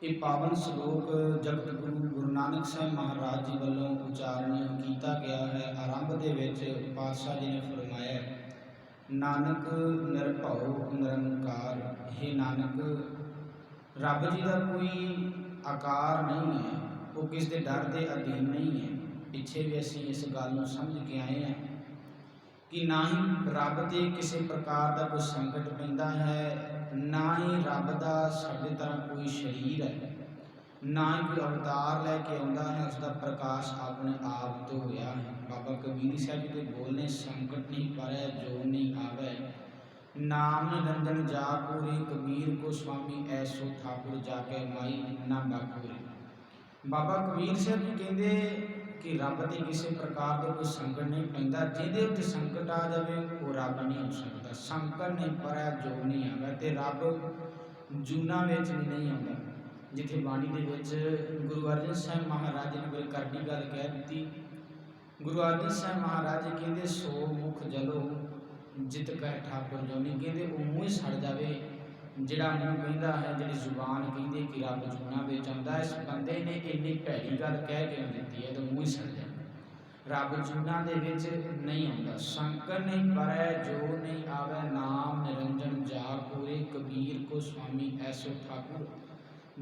ਇਹ ਪਾਵਨ ਸ਼ਲੋਕ ਜਗਤ ਗੁਰੂ ਗੁਰੂ ਨਾਨਕ ਸਾਹਿਬ ਮਹਾਰਾਜ ਜੀ ਵੱਲੋਂ ਉਚਾਰਨ ਕੀਤਾ ਗਿਆ ਹੈ। ਆਰੰਭ ਦੇ ਵਿੱਚ ਪਾਤਸ਼ਾਹ ਜੀ ਨੇ ਫਰਮਾਇਆ, ਨਾਨਕ ਨਿਰਭਉ ਨਿਰੰਕਾਰ। ਇਹ ਨਾਨਕ, ਰੱਬ ਜੀ ਦਾ ਕੋਈ ਆਕਾਰ ਨਹੀਂ ਹੈ, ਉਹ ਕਿਸ ਦੇ ਡਰ ਦੇ ਅਧੀਨ ਨਹੀਂ ਹੈ। ਪਿੱਛੇ ਵੀ ਅਸੀਂ ਇਸ ਗੱਲ ਨੂੰ ਸਮਝ ਕੇ ਆਏ ਹਾਂ ਕਿ ਨਾ ਹੀ ਰੱਬ ਤੇ ਕਿਸੇ ਪ੍ਰਕਾਰ ਦਾ ਕੋਈ ਸੰਕਟ ਪੈਂਦਾ ਹੈ, ਨਾ ਹੀ ਰੱਬ ਦਾ ਸਾਡੇ ਤਰ੍ਹਾਂ ਕੋਈ ਸਰੀਰ ਹੈ, ਨਾ ਹੀ ਕੋਈ ਅਵਤਾਰ ਲੈ ਕੇ ਆਉਂਦਾ ਹੈ। ਉਸ ਦਾ ਪ੍ਰਕਾਸ਼ ਆਪਣੇ ਆਪ ਤੋਂ ਹੋਇਆ ਹੈ। ਬਾਬਾ ਕਬੀਰ ਸਾਹਿਬ ਜੀ ਦੇ ਬੋਲਨੇ, ਸੰਕਟ ਨਹੀਂ ਪਰੈ ਜੋ ਨਹੀਂ ਆਵੈ, ਨਾਮ ਨਿਰੰਜਨ ਜਾ ਪੂਰੇ। ਕਬੀਰ ਕੋ ਸੁਆਮੀ ਐਸੋ ਠਾਕੁਰ ਜਾ ਕੇ ਮਾਈ ਨਾ ਬਾਪੂਰੇ। ਬਾਬਾ ਕਬੀਰ ਸਾਹਿਬ ਜੀ ਕਹਿੰਦੇ ਕਿ ਰੱਬ ਤੇ ਕਿਸੇ ਪ੍ਰਕਾਰ ਦਾ ਕੋਈ ਸੰਕਟ ਨਹੀਂ ਪੈਂਦਾ। ਜਿਹਦੇ ਉੱਤੇ ਸੰਕਟ ਆ ਜਾਵੇ ਉਹ ਰੱਬ ਨਹੀਂ ਹੋ ਸਕਦਾ। ਸੰਕਟ ਨਹੀਂ ਪਰੈ ਜੋ ਨਹੀਂ ਆਵੇ, ਤੇ ਰੱਬ ਜੂਨਾਂ ਵਿੱਚ ਵੀ ਨਹੀਂ ਆਉਂਦਾ। ਜਿੱਥੇ ਬਾਣੀ ਦੇ ਵਿੱਚ ਗੁਰੂ ਅਰਜਨ ਸਾਹਿਬ ਮਹਾਰਾਜ ਨੇ ਕੋਈ ਕਰੜੀ ਗੱਲ ਕਹਿ ਦਿੱਤੀ। ਗੁਰੂ ਅਰਜਨ ਸਾਹਿਬ ਮਹਾਰਾਜ ਜੀ ਕਹਿੰਦੇ, ਸੋ ਮੁਖ ਜਲੋ ਜਿਤ ਕਹਿ ਠਾਕੁਰ ਜੋਨੀ। ਕਹਿੰਦੇ ਉਹ ਮੂੰਹ ਹੀ ਸੜ ਜਾਵੇ ਜਿਹੜਾ ਮੂੰਹ ਕਹਿੰਦਾ ਹੈ, ਜਿਹੜੀ ਜ਼ੁਬਾਨ ਕਹਿੰਦੀ ਕਿ ਰੱਬ ਜੂਨਾਂ ਵਿੱਚ ਆਉਂਦਾ। ਇਸ ਬੰਦੇ ਨੇ ਇੰਨੀ ਭੈੜੀ ਗੱਲ ਕਹਿ ਕੇ ਦਿੱਤੀ ਹੈ ਤਾਂ ਮੂੰਹ ਹੀ ਸੜ ਜਾਂਦਾ। ਰੱਬ ਜੂਨਾਂ ਦੇ ਵਿੱਚ ਨਹੀਂ ਆਉਂਦਾ। ਸੰਕਟ ਨਹੀਂ ਪਰੈ ਜੋ ਨਹੀਂ ਆਵੇ, ਨਾਮ ਨਿਰੰਜਨ ਜਾ ਪੂਰੇ। ਕਬੀਰ ਕੋ ਸੁਆਮੀ ਐਸੋ ਠਾਕੁਰ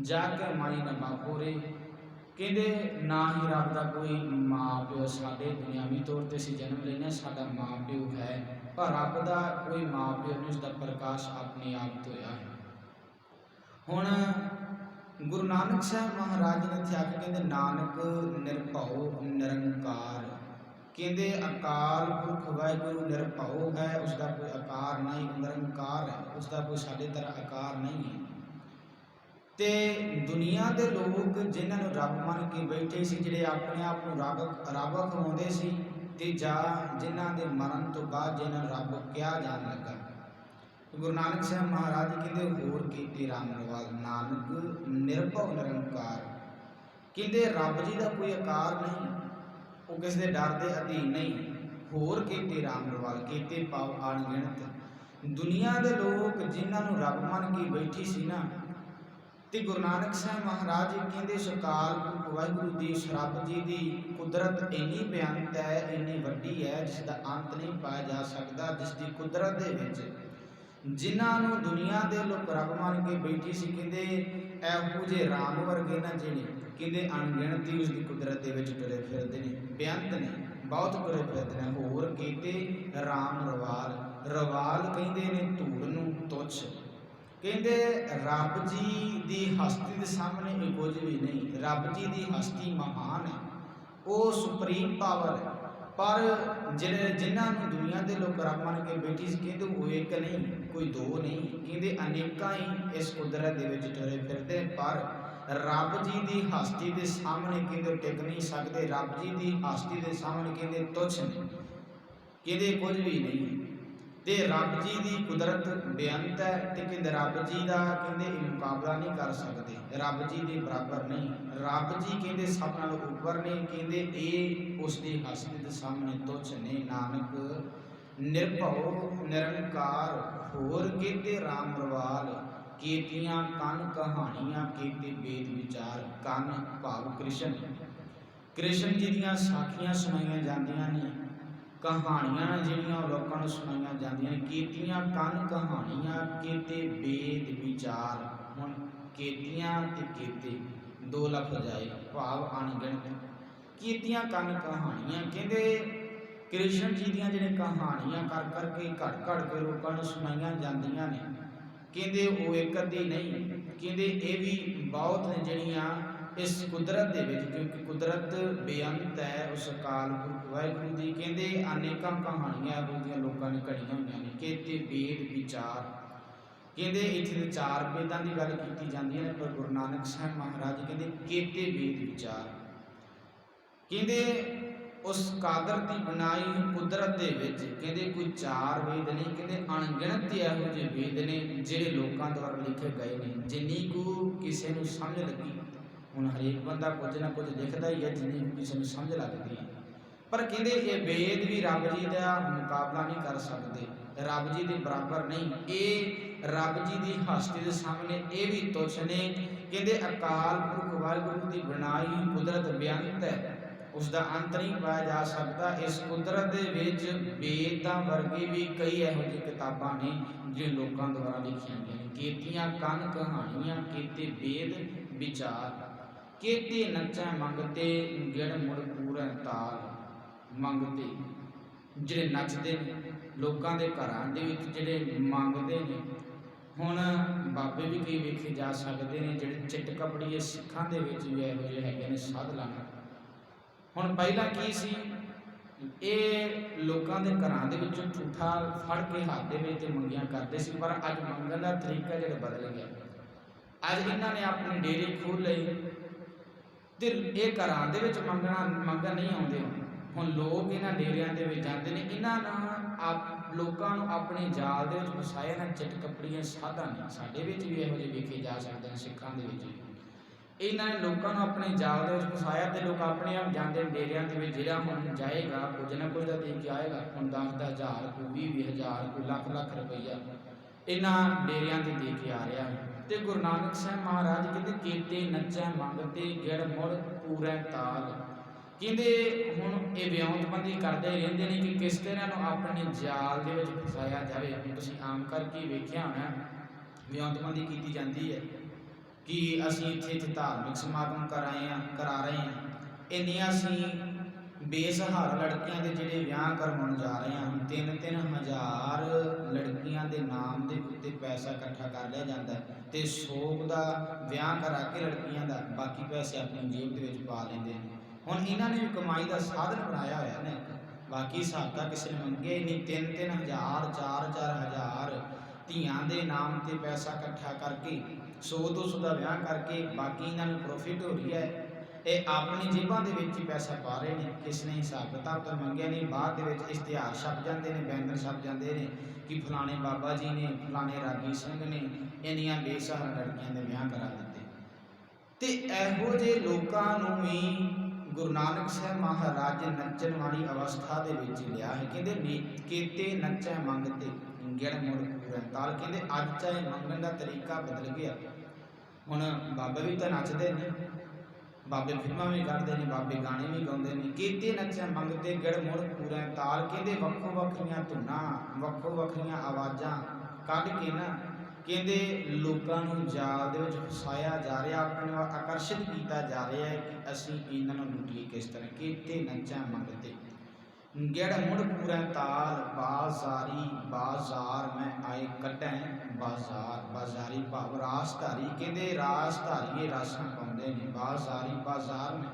ਜਾ ਕੇ ਮਾਈ ਨਾ ਬਾਪੋਰੇ। ਕਹਿੰਦੇ ਨਾ ਹੀ ਰੱਬ ਦਾ ਕੋਈ ਮਾਂ ਪਿਓ, ਸਾਡੇ ਦੁਨਿਆਵੀ ਤੌਰ 'ਤੇ ਅਸੀਂ ਜਨਮ ਲੈਂਦੇ, ਸਾਡਾ ਮਾਂ ਪਿਓ ਹੈ, ਪਰ ਰੱਬ ਦਾ ਕੋਈ ਮਾਂ ਪਿਓ ਨਹੀਂ, ਉਸ ਦਾ ਪ੍ਰਕਾਸ਼ ਆਪਣੇ ਆਪ ਤੋਂ ਹੋਇਆ ਹੈ। ਹੁਣ ਗੁਰੂ ਨਾਨਕ ਸਾਹਿਬ ਮਹਾਰਾਜ ਨੇ ਇੱਥੇ ਆ ਕੇ ਕਹਿੰਦੇ, ਨਾਨਕ ਨਿਰਭਉ ਨਿਰੰਕਾਰ। ਕਹਿੰਦੇ ਅਕਾਲ ਪੁਰਖ ਵਾਹਿਗੁਰੂ ਨਿਰਭਉ ਹੈ, ਉਸ ਦਾ ਕੋਈ ਆਕਾਰ ਨਹੀਂ, ਨਿਰੰਕਾਰ ਹੈ, ਉਸ ਦਾ ਕੋਈ ਸਾਡੇ ਤਰ੍ਹਾਂ ਆਕਾਰ ਨਹੀਂ ਹੈ। ਤੇ ਦੁਨੀਆ ਦੇ ਲੋਕ ਜਿਨ੍ਹਾਂ ਨੂੰ ਰੱਬ ਮੰਨ ਕੇ ਬੈਠੇ ਸੀ, ਜਿਹੜੇ ਆਪਣੇ ਆਪ ਨੂੰ ਰੱਬ ਅਖਵਾਉਂਦੇ ਸੀ, ਤੇ ਜਾਂ ਜਿਨ੍ਹਾਂ ਦੇ ਮਰਨ ਤੋਂ ਬਾਅਦ ਜਿਨ੍ਹਾਂ ਨੂੰ ਰੱਬ ਕਿਹਾ ਜਾਣ ਲੱਗਾ, ਗੁਰੂ ਨਾਨਕ ਸਾਹਿਬ ਮਹਾਰਾਜ ਕਹਿੰਦੇ ਹੋਰ ਕੀਤੇ ਰਾਮ ਰਵਾਲ। ਨਾਨਕ ਨਿਰਭਉ ਨਿਰੰਕਾਰ। ਕਹਿੰਦੇ ਰੱਬ ਜੀ ਦਾ ਕੋਈ ਆਕਾਰ ਨਹੀਂ, ਉਹ ਕਿਸੇ ਦੇ ਡਰ ਦੇ ਅਧੀਨ ਨਹੀਂ। ਹੋਰ ਕੀਤੇ ਰਾਮ ਰਵਾਲ, ਕੀਤੇ ਪਾਵ ਅਣਗਿਣਤ। ਦੁਨੀਆ ਦੇ ਲੋਕ ਜਿਨ੍ਹਾਂ ਨੂੰ ਰੱਬ ਮੰਨ ਕੇ ਬੈਠੀ ਸੀ ਨਾ, ਤੇ ਗੁਰੂ ਨਾਨਕ ਸਾਹਿਬ ਮਹਾਰਾਜ ਜੀ ਕਹਿੰਦੇ ਅਕਾਲ ਪੁਰਖ ਵਾਹਿਗੁਰੂ ਦੀ, ਰੱਬ ਜੀ ਦੀ ਕੁਦਰਤ ਇੰਨੀ ਬੇਅੰਤ ਹੈ, ਇੰਨੀ ਵੱਡੀ ਹੈ, ਜਿਸ ਦਾ ਅੰਤ ਨਹੀਂ ਪਾਇਆ ਜਾ ਸਕਦਾ। ਜਿਸ ਦੀ ਕੁਦਰਤ ਦੇ ਵਿੱਚ ਜਿਨ੍ਹਾਂ ਨੂੰ ਦੁਨੀਆ ਦੇ ਲੋਕ ਰੱਬ ਮੰਨ ਕੇ ਬੈਠੀ ਸੀ, ਕਹਿੰਦੇ ਇਹੋ ਜਿਹੇ ਰਾਮ ਵਰਗੇ ਨਾ ਜਿਹੜੇ ਕਹਿੰਦੇ ਅਣਗਿਣਤੀ ਉਸ ਦੀ ਕੁਦਰਤ ਦੇ ਵਿੱਚ ਤੁਰੇ ਫਿਰਦੇ ਨੇ, ਬੇਅੰਤ ਨੇ, ਬਹੁਤ ਤੁਰੇ ਫਿਰਦੇ ਨੇ। ਹੋਰ ਕੀਤੇ ਰਾਮ ਰਵਾਲ। ਰਵਾਲ ਕਹਿੰਦੇ ਨੇ ਧੂੜ ਨੂੰ, ਤੁੱਛ। ਕਹਿੰਦੇ ਰੱਬ ਜੀ ਦੀ ਹਸਤੀ ਦੇ ਸਾਹਮਣੇ ਇਹ ਕੁਝ ਵੀ ਨਹੀਂ। ਰੱਬ ਜੀ ਦੀ ਹਸਤੀ ਮਹਾਨ ਹੈ, ਉਹ ਸੁਪਰੀਮ ਪਾਵਰ ਹੈ, ਪਰ ਜਿਨ੍ਹਾਂ ਨੂੰ ਦੁਨੀਆ ਦੇ ਲੋਕ ਰੱਬ ਮੰਨ ਕੇ ਬੈਠੀ ਸੀ, ਕਹਿੰਦੇ ਉਹ ਇੱਕ ਨਹੀਂ, ਕੋਈ ਦੋ ਨਹੀਂ, ਕਹਿੰਦੇ ਅਨੇਕਾਂ ਹੀ ਇਸ ਕੁਦਰਤ ਦੇ ਵਿੱਚ ਤੁਰੇ ਫਿਰਦੇ, ਪਰ ਰੱਬ ਜੀ ਦੀ ਹਸਤੀ ਦੇ ਸਾਹਮਣੇ ਕਹਿੰਦੇ ਟਿਕ ਨਹੀਂ ਸਕਦੇ। ਰੱਬ ਜੀ ਦੀ ਹਸਤੀ ਦੇ ਸਾਹਮਣੇ ਕਹਿੰਦੇ ਤੁੱਛ ਨੇ, ਕਹਿੰਦੇ ਕੁਝ ਵੀ ਨਹੀਂ। ਤੇ ਰੱਬ ਜੀ ਦੀ ਕੁਦਰਤ ਬੇਅੰਤ ਹੈ, ਤੇ ਕਹਿੰਦੇ ਰੱਬ ਜੀ ਦਾ ਕਹਿੰਦੇ ਇਹ ਮੁਕਾਬਲਾ ਨਹੀਂ ਕਰ ਸਕਦੇ, ਰੱਬ ਜੀ ਦੇ ਬਰਾਬਰ ਨਹੀਂ। ਰੱਬ ਜੀ ਕਹਿੰਦੇ ਸਭ ਨਾਲੋਂ ਉੱਪਰ ਨੇ, ਕਹਿੰਦੇ ਇਹ ਉਸ ਦੀ ਹਸਤੀ ਦੇ ਸਾਹਮਣੇ ਤੁੱਛ ਨੇ। ਨਾਨਕ ਨਿਰਭਉ ਨਿਰੰਕਾਰ। ਹੋਰ ਕਹਿੰਦੇ ਰਾਮ ਰਵਾਲ। ਕੀਤੀਆਂ ਕੰਨ ਕਹਾਣੀਆਂ, ਕੀਤੇ ਵੇਦ ਵਿਚਾਰ। ਕੰਨ ਭਾਵ ਕ੍ਰਿਸ਼ਨ, ਕ੍ਰਿਸ਼ਨ ਜੀ ਦੀਆਂ ਸਾਖੀਆਂ ਸੁਣਾਈਆਂ ਜਾਂਦੀਆਂ ਨੇ, ਕਹਾਣੀਆਂ ਜਿਹੜੀਆਂ ਲੋਕਾਂ ਨੂੰ ਸੁਣਾਈਆਂ ਜਾਂਦੀਆਂ ਨੇ। ਕੀਤੀਆਂ ਕੰਨ ਕਹਾਣੀਆਂ, ਕੀਤੇ ਵੇਦ ਵਿਚਾਰ। ਹੁਣ ਕੀਤੀਆਂ ਤੇ ਕੀਤੇ ਦੋ ਲਫ਼ਜ਼ ਆਏ, ਭਾਵ ਅਣਗਿਣਤ। ਕੀਤੀਆਂ ਕੰਨ ਕਹਾਣੀਆਂ, ਕਹਿੰਦੇ ਕ੍ਰਿਸ਼ਨ ਜੀ ਦੀਆਂ ਜਿਹੜੀਆਂ ਕਹਾਣੀਆਂ ਕਰ ਕਰਕੇ ਘੜ ਕੇ ਲੋਕਾਂ ਨੂੰ ਸੁਣਾਈਆਂ ਜਾਂਦੀਆਂ ਨੇ, ਕਹਿੰਦੇ ਉਹ ਇੱਕ ਅੱਧੀ ਨਹੀਂ, ਕਹਿੰਦੇ ਇਹ ਵੀ ਬਹੁਤ ਨੇ ਜਿਹੜੀਆਂ ਇਸ ਕੁਦਰਤ ਦੇ ਵਿੱਚ, ਕਿਉਂਕਿ ਕੁਦਰਤ ਬੇਅੰਤ ਹੈ ਉਸ ਅਕਾਲ ਪੁਰਖ ਵਾਹਿਗੁਰੂ ਦੀ। ਕਹਿੰਦੇ ਅਨੇਕਾਂ ਕਹਾਣੀਆਂ ਇਹੋ ਜਿਹੀਆਂ ਲੋਕਾਂ ਨੇ ਘੜੀਆਂ ਹੋਈਆਂ ਨੇ। ਕੀਤੇ ਵੇਦ ਵਿਚਾਰ। ਕਹਿੰਦੇ ਇੱਥੇ ਦੇ ਚਾਰ ਵੇਦਾਂ ਦੀ ਗੱਲ ਕੀਤੀ ਜਾਂਦੀ ਹੈ, ਪਰ ਗੁਰੂ ਨਾਨਕ ਸਾਹਿਬ ਮਹਾਰਾਜ ਕਹਿੰਦੇ ਕੀਤੇ ਵੇਦ ਵਿਚਾਰ। ਕਹਿੰਦੇ ਉਸ ਕਾਦਰ ਦੀ ਬਣਾਈ ਕੁਦਰਤ ਦੇ ਵਿੱਚ ਕਹਿੰਦੇ ਕੋਈ ਚਾਰ ਵੇਦ ਨਹੀਂ, ਕਹਿੰਦੇ ਅਣਗਿਣਤ ਇਹੋ ਜਿਹੇ ਵੇਦ ਨੇ ਜਿਹੜੇ ਲੋਕਾਂ ਦੁਆਰਾ ਲਿਖੇ ਗਏ ਨੇ। ਜਿੰਨੀ ਕੁ ਕਿਸੇ ਨੂੰ ਸਮਝ ਲੱਗੀ, ਹੁਣ ਹਰੇਕ ਬੰਦਾ ਕੁਝ ਨਾ ਕੁਝ ਲਿਖਦਾ ਹੀ ਹੈ, ਜਿੰਨੀ ਕਿਸੇ ਨੂੰ ਸਮਝ ਲੱਗਦੀ ਹੈ, ਪਰ ਕਹਿੰਦੇ ਇਹ ਵੇਦ ਵੀ ਰੱਬ ਜੀ ਦਾ ਮੁਕਾਬਲਾ ਨਹੀਂ ਕਰ ਸਕਦੇ, ਰੱਬ ਜੀ ਦੇ ਬਰਾਬਰ ਨਹੀਂ। ਇਹ ਰੱਬ ਜੀ ਦੀ ਹਸਤੀ ਦੇ ਸਾਹਮਣੇ ਇਹ ਵੀ ਤੁੱਛ ਨੇ ਕਹਿੰਦੇ ਅਕਾਲ ਪੁਰਖ ਵਾਹਿਗੁਰੂ ਦੀ ਬਣਾਈ ਕੁਦਰਤ ਬੇਅੰਤ ਹੈ, ਉਸ ਦਾ ਅੰਤ ਨਹੀਂ ਪਾਇਆ ਜਾ ਸਕਦਾ। ਇਸ ਕੁਦਰਤ ਦੇ ਵਿੱਚ ਵੇਦਾਂ ਵਰਗੇ ਵੀ ਕਈ ਇਹੋ ਜਿਹੀ ਕਿਤਾਬਾਂ ਨੇ ਜੋ ਲੋਕਾਂ ਦੁਆਰਾ ਲਿਖੀਆਂ ਗਈਆਂ ਨੇ। ਕੀਤੀਆਂ ਕੰਨ ਕਹਾਣੀਆਂ, ਕੀਤੇ ਵੇਦ ਵਿਚਾਰ, ਕੀਤੇ ਨੱਚੈ ਮੰਗਤੇ, ਗਿੜ ਮੁੜ ਪੂਰੈ ਤਾਲ। ਮੰਗਤੇ ਜਿਹੜੇ ਨੱਚਦੇ ਨੇ, ਲੋਕਾਂ ਦੇ ਘਰਾਂ ਦੇ ਵਿੱਚ ਜਿਹੜੇ ਮੰਗਦੇ ਨੇ। ਹੁਣ ਬਾਬੇ ਵੀ ਕਈ ਵੇਖੇ ਜਾ ਸਕਦੇ ਨੇ ਜਿਹੜੇ ਚਿੱਟ ਕਪੜੀਏ ਸਿੱਖਾਂ ਦੇ ਵਿੱਚ ਵੀ ਇਹੋ ਜਿਹੇ ਹੈਗੇ ਨੇ ਸਾਧ ਲਾਣਾ। ਹੁਣ ਪਹਿਲਾਂ ਕੀ ਸੀ, ਇਹ ਲੋਕਾਂ ਦੇ ਘਰਾਂ ਦੇ ਵਿੱਚੋਂ ਝੂਠਾ ਫੜ ਕੇ ਹੱਥ ਦੇ ਵਿੱਚ ਮੰਗੀਆਂ ਕਰਦੇ ਸੀ, ਪਰ ਅੱਜ ਮੰਗਣ ਦਾ ਤਰੀਕਾ ਜਿਹੜਾ ਬਦਲ ਗਿਆ। ਅੱਜ ਇਹਨਾਂ ਨੇ ਆਪਣੇ ਡੇਰੇ ਖੋਲ੍ਹ ਲਏ ਤੇ ਇਹ ਘਰਾਂ ਦੇ ਵਿੱਚ ਮੰਗਣ ਨਹੀਂ ਆਉਂਦੇ। ਹੁਣ ਲੋਕ ਇਹਨਾਂ ਡੇਰਿਆਂ ਦੇ ਵਿੱਚ ਜਾਂਦੇ ਨੇ, ਇਹਨਾਂ ਨਾਲ ਲੋਕਾਂ ਨੂੰ ਆਪਣੇ ਜਾਲ ਦੇ ਵਿੱਚ ਫਸਾਇਆ ਨਾ ਚਿੱਟ ਕਪੜੀਆਂ ਸਾਧਾਂ ਨੇ। ਸਾਡੇ ਵਿੱਚ ਵੀ ਇਹੋ ਜਿਹੇ ਵੇਖੇ ਜਾ ਸਕਦੇ ਨੇ, ਸਿੱਖਾਂ ਦੇ ਵਿੱਚ ਵੀ ਇਹਨਾਂ ਨੇ ਲੋਕਾਂ ਨੂੰ ਆਪਣੇ ਜਾਲ ਦੇ ਵਿੱਚ ਫਸਾਇਆ ਤੇ ਲੋਕ ਆਪਣੇ ਆਪ ਜਾਂਦੇ ਨੇ ਡੇਰਿਆਂ ਦੇ ਵਿੱਚ। ਜਿਹੜਾ ਹੁਣ ਜਾਏਗਾ ਕੁਝ ਨਾ ਕੁਝ ਦਾ ਦੇ ਕੇ ਆਏਗਾ। ਹੁਣ 10,000 ਕੋਈ 20,000 ਕੋਈ ਲੱਖ ਰੁਪਈਆ ਇਹਨਾਂ ਡੇਰਿਆਂ ਤੇ ਦੇ ਕੇ ਆ ਰਿਹਾ ਹੈ। ਤੇ ਗੁਰੂ ਨਾਨਕ ਸਾਹਿਬ ਮਹਾਰਾਜ ਕਹਿੰਦੇ ਕੀਤੇ ਨੱਚੈ ਮੰਗਤੇ, ਗਿੜ ਮੁੜ ਪੂਰੈ ਤਾਲ। ਕਹਿੰਦੇ ਹੁਣ ਇਹ ਵਿਉਂਤਬੰਦੀ ਕਰਦੇ ਰਹਿੰਦੇ ਨੇ ਕਿ ਕਿਸ ਤਰ੍ਹਾਂ ਨੂੰ ਆਪਣੇ ਜਾਲ ਦੇ ਵਿੱਚ ਫਸਾਇਆ ਜਾਵੇ। ਤੁਸੀਂ ਆਮ ਕਰਕੇ ਵੇਖਿਆ ਹੋਣਾ ਵਿਉਂਤਬੰਦੀ ਕੀਤੀ ਜਾਂਦੀ ਹੈ ਕਿ ਅਸੀਂ ਇੱਥੇ ਧਾਰਮਿਕ ਸਮਾਗਮ ਕਰਾ ਰਹੇ ਹਾਂ, ਇੰਨੀਆਂ ਅਸੀਂ ਬੇਸਹਾਰਾ ਲੜਕੀਆਂ ਦੇ ਜਿਹੜੇ ਵਿਆਹ ਕਰਵਾਉਣ ਜਾ ਰਹੇ ਹਾਂ। 3-3 ਹਜ਼ਾਰ ਲੜਕੀਆਂ ਦੇ ਨਾਮ ਦੇ ਉੱਤੇ ਪੈਸਾ ਇਕੱਠਾ ਕਰ ਲਿਆ ਜਾਂਦਾ ਤੇ 100 ਦਾ ਵਿਆਹ ਕਰਾ ਕੇ ਲੜਕੀਆਂ ਦਾ ਬਾਕੀ ਪੈਸੇ ਆਪਣੀ ਜੇਬ ਦੇ ਵਿੱਚ ਪਾ ਲੈਂਦੇ ਨੇ। ਹੁਣ ਇਹਨਾਂ ਨੇ ਵੀ ਕਮਾਈ ਦਾ ਸਾਧਨ ਬਣਾਇਆ ਹੋਇਆ ਨੇ। ਬਾਕੀ ਹਿਸਾਬ ਤਾਂ ਕਿਸੇ ਨੇ ਮੰਗਿਆ ਹੀ ਨਹੀਂ। 3-3 ਹਜ਼ਾਰ 4-4 ਹਜ਼ਾਰ ਧੀਆਂ ਦੇ ਨਾਮ ਤੇ ਪੈਸਾ ਇਕੱਠਾ ਕਰਕੇ 100-200 ਦਾ ਵਿਆਹ ਕਰਕੇ ਬਾਕੀ ਇਹਨਾਂ ਨੂੰ ਪ੍ਰੋਫਿਟ ਹੋ ਰਹੀ ਹੈ। ਇਹ ਆਪਣੀ ਜੇਬਾਂ ਦੇ ਵਿੱਚ ਹੀ ਪੈਸਾ ਪਾ ਰਹੇ ਨੇ। ਕਿਸ ਨੇ ਹਿਸਾਬ ਕਿਤਾਬ ਤਾਂ ਮੰਗਿਆ ਨਹੀਂ। ਬਾਅਦ ਦੇ ਵਿੱਚ ਇਸ਼ਤਿਹਾਰ ਛਪ ਜਾਂਦੇ ਨੇ, ਬੈਨਰ ਛਪ ਜਾਂਦੇ ਨੇ ਕਿ ਫਲਾਣੇ ਬਾਬਾ ਜੀ ਨੇ, ਫਲਾਣੇ ਰਾਗੀ ਸਿੰਘ ਨੇ ਇੰਨੀਆਂ ਬੇਸਹਾਰਾ ਲੜਕੀਆਂ ਦੇ ਵਿਆਹ ਕਰਾ ਦਿੱਤੇ। ਤੇ ਇਹੋ ਜਿਹੇ ਲੋਕਾਂ ਨੂੰ ਵੀ ਗੁਰੂ ਨਾਨਕ ਸਾਹਿਬ ਮਹਾਰਾਜ ਨੱਚਣ ਵਾਲੀ ਅਵਸਥਾ ਦੇ ਵਿੱਚ ਲਿਆ ਹੈ। ਕਹਿੰਦੇ ਕੀਤੇ ਨੱਚੈ ਮੰਗਤੇ, ਗਿੜ ਮੁੜ ਪੂਰੈ ਤਾਲ। ਕਹਿੰਦੇ ਅੱਜ ਚਾਹੇ ਮੰਗਣ ਦਾ ਤਰੀਕਾ ਬਦਲ ਗਿਆ। ਹੁਣ ਬਾਬੇ ਵੀ ਤਾਂ ਨੱਚਦੇ ਨੇ, ਬਾਬੇ ਫਿਲਮਾਂ ਵੀ ਕੱਢਦੇ ਨੇ, ਬਾਬੇ ਗਾਣੇ ਵੀ ਗਾਉਂਦੇ ਨੇ। ਕੀਤੇ ਨੱਚੈ ਮੰਗਤੇ, ਗਿੜ ਮੁੜ ਪੂਰੈ ਤਾਲ। ਕਹਿੰਦੇ ਵੱਖੋ ਵੱਖਰੀਆਂ ਧੁਨਾਂ, ਵੱਖੋ ਵੱਖਰੀਆਂ ਆਵਾਜ਼ਾਂ ਕੱਢ ਕੇ ਨਾ ਕਹਿੰਦੇ ਲੋਕਾਂ ਨੂੰ ਜਾਲ ਦੇ ਵਿੱਚ ਫਸਾਇਆ ਜਾ ਰਿਹਾ, ਆਪਣੇ ਵੱਲ ਆਕਰਸ਼ਿਤ ਕੀਤਾ ਜਾ ਰਿਹਾ ਹੈ ਕਿ ਅਸੀਂ ਇਹਨਾਂ ਨੂੰ ਲੁੱਟੀਏ ਕਿਸ ਤਰ੍ਹਾਂ। ਕੀਤੇ ਨੱਚੈ ਮੰਗਤੇ, ਗਿੜ ਮੁੜ ਪੂਰੈ ਤਾਲ। ਬਾਜ਼ਾਰੀ ਬਾਜ਼ਾਰ ਮੈਂ ਆਏ ਕੱਢੈ ਬਾਜ਼ਾਰ। ਬਾਜ਼ਾਰੀ ਭਾਵ ਰਾਸਧਾਰੀ। ਕਹਿੰਦੇ ਰਾਸਧਾਰੀਏ ਰਾਸਾਂ ਪਾਉਂਦੇ ਨੇ। ਬਾਜ਼ਾਰੀ ਬਾਜ਼ਾਰ ਮੈਂ